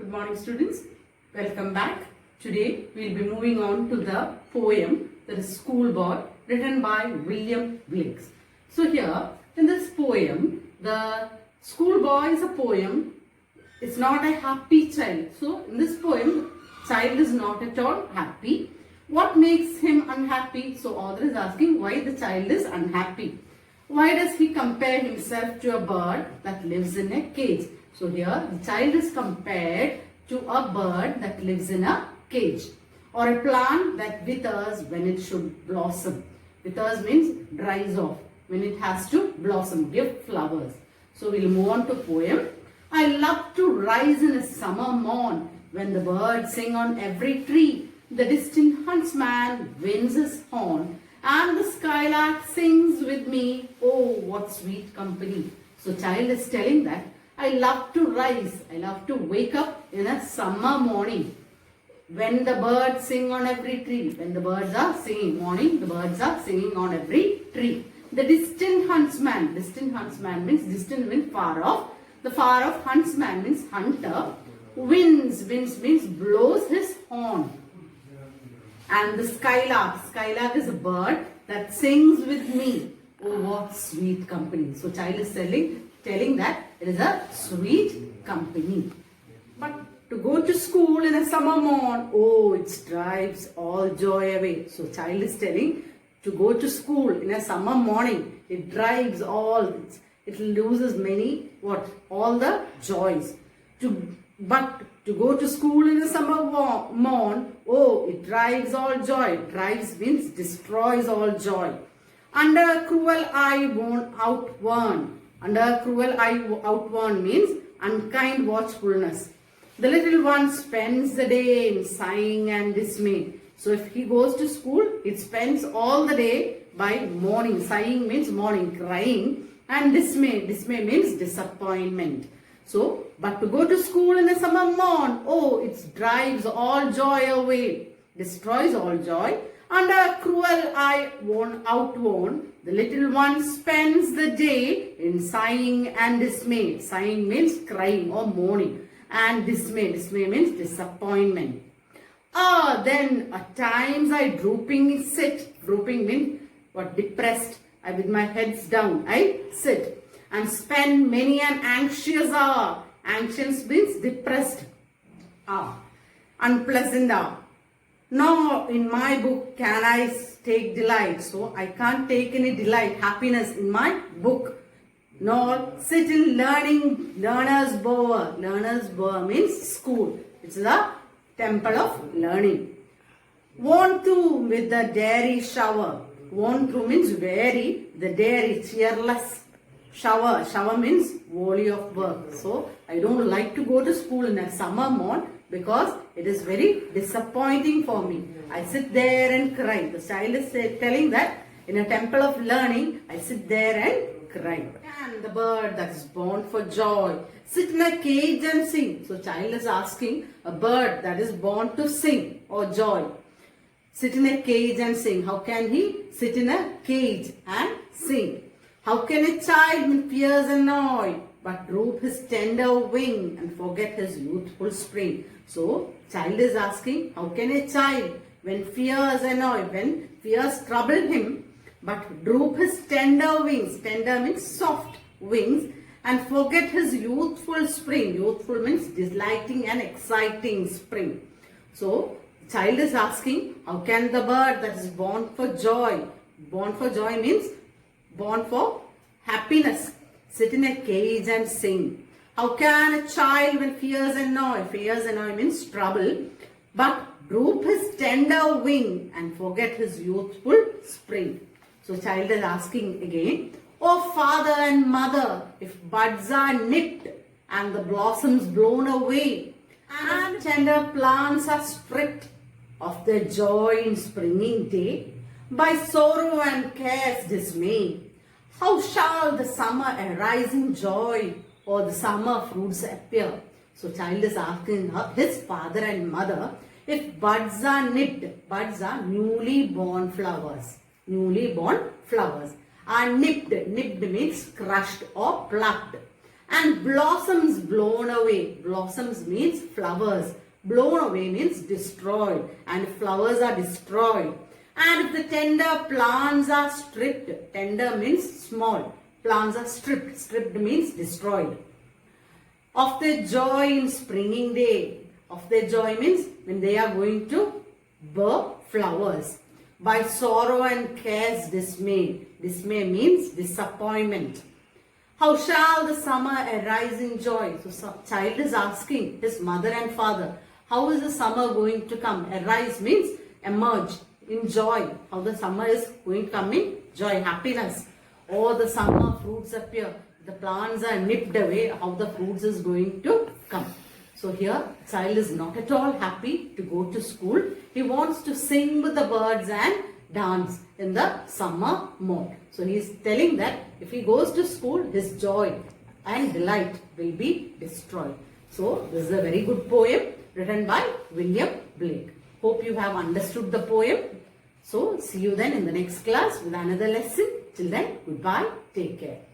Good morning, students. Welcome back. Today we will be moving on to the poem that is Schoolboy, written by William Blake. So here in this poem, the schoolboy is a poem. It's not a happy child. So in this poem, child is not at all happy. What makes him unhappy? So author is asking why the child is unhappy. Why does he compare himself to a bird that lives in a cage? So here the child is compared to a bird that lives in a cage, or a plant that withers when it should blossom. Withers means dries off when it has to blossom, give flowers. So we'll move on to poem. I love to rise in a summer morn when the birds sing on every tree. The distant huntsman winds his horn and the skylark sings with me. Oh, what sweet company. So child is telling that I love to rise, I love to wake up in a summer morning when the birds sing on every tree. When the birds are singing morning, the birds are singing on every tree. The distant huntsman means distant means far off. The far off huntsman means hunter. Winds means blows his horn. And the skylark is a bird that sings with me. Oh, what sweet company. So child is telling that it is a sweet company. But to go to school in a summer morn, oh, it drives all joy away. So child is telling to go to school in a summer morning, it drives all, it loses all the joys. But to go to school in a summer morn, oh, it drives all joy. Drives means destroys all joy. Under a cruel eye won't outworn. Under a cruel eye outworn means unkind watchfulness. The little one spends the day in sighing and dismay. So if he goes to school, it spends all the day by mourning. Sighing means mourning, crying. And dismay means disappointment. So, but to go to school in a summer morn, oh, it drives all joy away, destroys all joy. Under a cruel eye outworn, the little one spends the day in sighing and dismay. Sighing means crying or mourning. And dismay means disappointment. Then at times I drooping sit. Drooping means depressed. I with my heads down, I sit. And spend many an anxious hour. Anxious means depressed hour. Unpleasant hour. Nor in my book can I take delight. So I can't take any delight, happiness in my book. Nor sit in learner's bower. Learner's bower means school. It's the temple of learning. Worn through with the dairy shower. Worn through means weary. The dairy, cheerless. Shower means volley of work. So I don't like to go to school in a summer morn because it is very disappointing for me. I sit there and cry. The child is telling that in a temple of learning, I sit there and cry. And the bird that is born for joy, sit in a cage and sing. So child is asking a bird that is born to sing or joy. Sit in a cage and sing. How can he sit in a cage and sing? How can a child when fears annoy but droop his tender wing and forget his youthful spring? So, child is asking, how can a child when fears annoy, when fears trouble him, but droop his tender wings, tender means soft wings, and forget his youthful spring. Youthful means delighting and exciting spring. So, child is asking, how can the bird that is born for joy means born for happiness, sit in a cage and sing. How can a child when fears annoy means trouble, but droop his tender wing and forget his youthful spring? So child is asking again, oh father and mother, if buds are nipped and the blossoms blown away, and tender plants are stripped of their joy in springing day, by sorrow and care's dismay, how shall the summer arise in joy or the summer fruits appear? So child is asking his father and mother, if buds are nipped, buds are newly born flowers, are nipped means crushed or plucked, And blossoms blown away. Blossoms means flowers. Blown away means destroyed. And flowers are destroyed. And if the tender plants are stripped. Tender means small. Plants are stripped. Stripped means destroyed. Of their joy in springing day. Of their joy means when they are going to bear flowers. By sorrow and care's dismay. Dismay means disappointment. How shall the summer arise in joy? So child is asking his mother and father, how is the summer going to come? Arise means emerge in joy. How the summer is going to come in joy, happiness. Or the summer fruits appear. The plants are nipped away. How the fruits is going to come. So here child is not at all happy to go to school. He wants to sing with the birds and dance in the summer mode. So he is telling that if he goes to school, his joy and delight will be destroyed. So this is a very good poem written by William Blake. Hope you have understood the poem. So see you then in the next class with another lesson. Till then, goodbye. Take care.